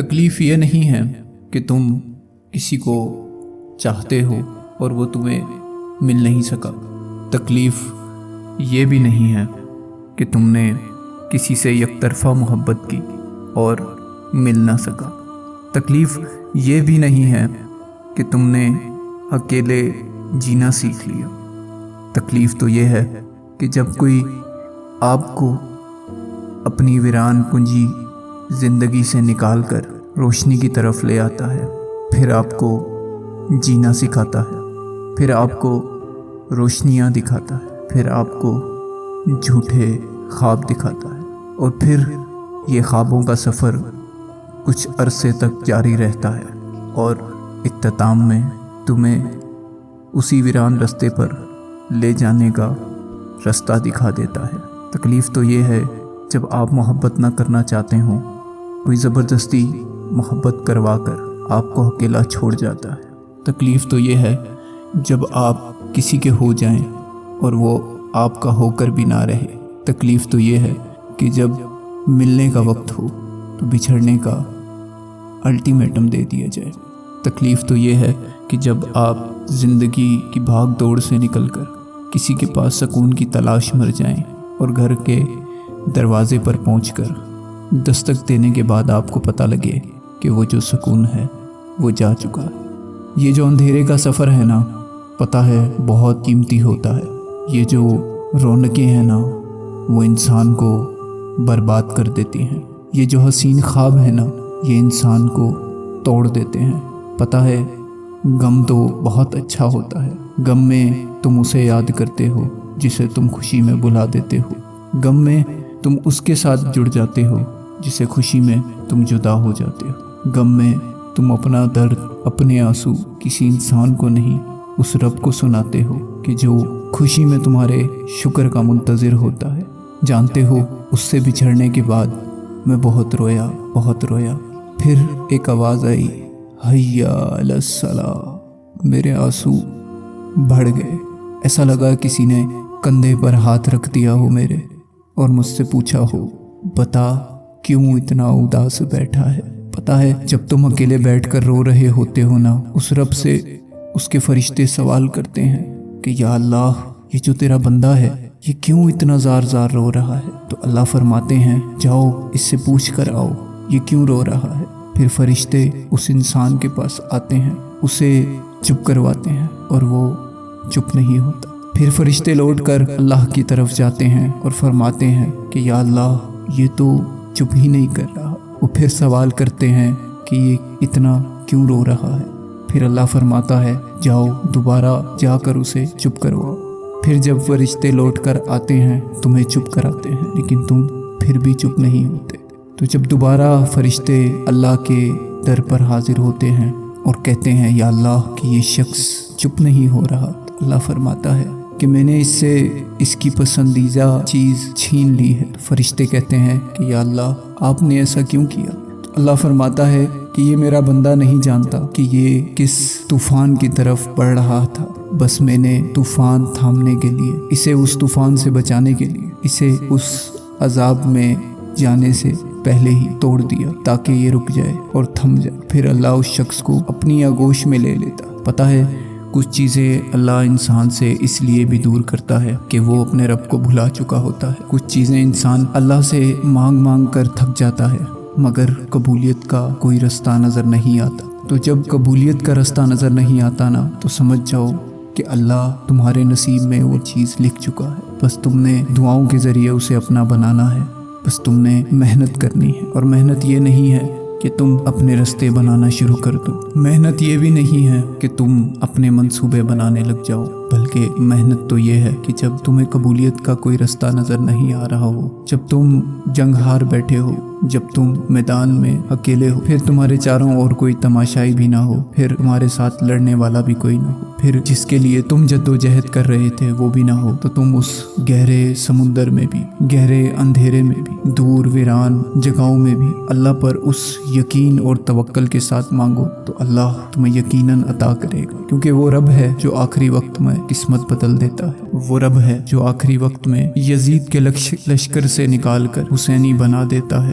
تکلیف یہ نہیں ہے کہ تم کسی کو چاہتے ہو اور وہ تمہیں مل نہیں سکا۔ تکلیف یہ بھی نہیں ہے کہ تم نے کسی سے یک طرفہ محبت کی اور مل نہ سکا۔ تکلیف یہ بھی نہیں ہے کہ تم نے اکیلے جینا سیکھ لیا۔ تکلیف تو یہ ہے کہ جب کوئی آپ کو اپنی ویران کنجی زندگی سے نکال کر روشنی کی طرف لے آتا ہے، پھر آپ کو جینا سکھاتا ہے، پھر آپ کو روشنیاں دکھاتا ہے، پھر آپ کو جھوٹے خواب دکھاتا ہے، اور پھر یہ خوابوں کا سفر کچھ عرصے تک جاری رہتا ہے اور اختتام میں تمہیں اسی ویران رستے پر لے جانے کا رستہ دکھا دیتا ہے۔ تکلیف تو یہ ہے جب آپ محبت نہ کرنا چاہتے ہوں، کوئی زبردستی محبت کروا کر آپ کو اکیلا چھوڑ جاتا ہے۔ تکلیف تو یہ ہے جب آپ کسی کے ہو جائیں اور وہ آپ کا ہو کر بھی نہ رہے۔ تکلیف تو یہ ہے کہ جب ملنے کا وقت ہو تو بچھڑنے کا الٹیمیٹم دے دیا جائے۔ تکلیف تو یہ ہے کہ جب آپ زندگی کی بھاگ دوڑ سے نکل کر کسی کے پاس سکون کی تلاش مر جائیں اور گھر کے دروازے پر پہنچ کر دستک دینے کے بعد آپ کو پتہ لگے کہ وہ جو سکون ہے وہ جا چکا ہے۔ یہ جو اندھیرے کا سفر ہے نا، پتہ ہے بہت قیمتی ہوتا ہے۔ یہ جو رونقیں ہیں نا، وہ انسان کو برباد کر دیتی ہیں۔ یہ جو حسین خواب ہے نا، یہ انسان کو توڑ دیتے ہیں۔ پتہ ہے غم تو بہت اچھا ہوتا ہے۔ غم میں تم اسے یاد کرتے ہو جسے تم خوشی میں بھلا دیتے ہو۔ غم میں تم اس کے ساتھ جڑ جاتے ہو جسے خوشی میں تم جدا ہو جاتے ہو۔ غم میں تم اپنا درد، اپنے آنسو کسی انسان کو نہیں، اس رب کو سناتے ہو کہ جو خوشی میں تمہارے شکر کا منتظر ہوتا ہے۔ جانتے ہو اس سے بچھڑنے کے بعد میں بہت رویا، بہت رویا۔ پھر ایک آواز آئی، حیا علی الصلاۃ۔ میرے آنسو بڑھ گئے۔ ایسا لگا کسی نے کندھے پر ہاتھ رکھ دیا ہو میرے اور مجھ سے پوچھا ہو، بتا کیوں اتنا اداس بیٹھا ہے۔ پتہ ہے جب تم اکیلے بیٹھ کر رو رہے ہوتے ہو نا، اس رب سے اس کے فرشتے سوال کرتے ہیں کہ یا اللہ، یہ جو تیرا بندہ ہے یہ کیوں اتنا زار زار رو رہا ہے؟ تو اللہ فرماتے ہیں جاؤ اس سے پوچھ کر آؤ یہ کیوں رو رہا ہے۔ پھر فرشتے اس انسان کے پاس آتے ہیں، اسے چپ کرواتے ہیں اور وہ چپ نہیں ہوتا۔ پھر فرشتے لوٹ کر اللہ کی طرف جاتے ہیں اور فرماتے ہیں کہ یا اللہ، یہ تو چپ ہی نہیں کر رہا۔ وہ پھر سوال کرتے ہیں کہ یہ اتنا کیوں رو رہا ہے؟ پھر اللہ فرماتا ہے جاؤ دوبارہ جا کر اسے چپ کرواؤ۔ پھر جب فرشتے لوٹ کر آتے ہیں تمہیں چپ کراتے ہیں، لیکن تم پھر بھی چپ نہیں ہوتے۔ تو جب دوبارہ فرشتے اللہ کے در پر حاضر ہوتے ہیں اور کہتے ہیں یا اللہ کہ یہ شخص چپ نہیں ہو رہا، تو اللہ فرماتا ہے کہ میں نے اس سے اس کی پسندیدہ چیز چھین لی ہے۔ فرشتے کہتے ہیں کہ یا اللہ آپ نے ایسا کیوں کیا؟ تو اللہ فرماتا ہے کہ یہ میرا بندہ نہیں جانتا کہ یہ کس طوفان کی طرف بڑھ رہا تھا، بس میں نے طوفان تھامنے کے لیے، اسے اس طوفان سے بچانے کے لیے، اسے اس عذاب میں جانے سے پہلے ہی توڑ دیا تاکہ یہ رک جائے اور تھم جائے۔ پھر اللہ اس شخص کو اپنی آغوش میں لے لیتا۔ پتہ ہے کچھ چیزیں اللہ انسان سے اس لیے بھی دور کرتا ہے کہ وہ اپنے رب کو بھلا چکا ہوتا ہے۔ کچھ چیزیں انسان اللہ سے مانگ مانگ کر تھک جاتا ہے، مگر قبولیت کا کوئی رستہ نظر نہیں آتا۔ تو جب قبولیت کا رستہ نظر نہیں آتا نا، تو سمجھ جاؤ کہ اللہ تمہارے نصیب میں وہ چیز لکھ چکا ہے، بس تم نے دعاؤں کے ذریعے اسے اپنا بنانا ہے۔ بس تم نے محنت کرنی ہے، اور محنت یہ نہیں ہے کہ تم اپنے رستے بنانا شروع کر دو۔ محنت یہ بھی نہیں ہے کہ تم اپنے منصوبے بنانے لگ جاؤ، بلکہ محنت تو یہ ہے کہ جب تمہیں قبولیت کا کوئی رستہ نظر نہیں آ رہا ہو، جب تم جنگ ہار بیٹھے ہو، جب تم میدان میں اکیلے ہو، پھر تمہارے چاروں اور کوئی تماشائی بھی نہ ہو، پھر تمہارے ساتھ لڑنے والا بھی کوئی نہ ہو، پھر جس کے لیے تم جد و جہد کر رہے تھے وہ بھی نہ ہو، تو تم اس گہرے سمندر میں بھی، گہرے اندھیرے میں بھی، دور ویران جگہوں میں بھی اللہ پر اس یقین اور توکل کے ساتھ مانگو تو اللہ تمہیں یقیناً عطا کرے گا، کیونکہ وہ رب ہے جو آخری وقت میں قسمت بدل دیتا ہے۔ وہ رب ہے جو آخری وقت میں یزید کے لشکر سے نکال کر حسینی بنا دیتا ہے۔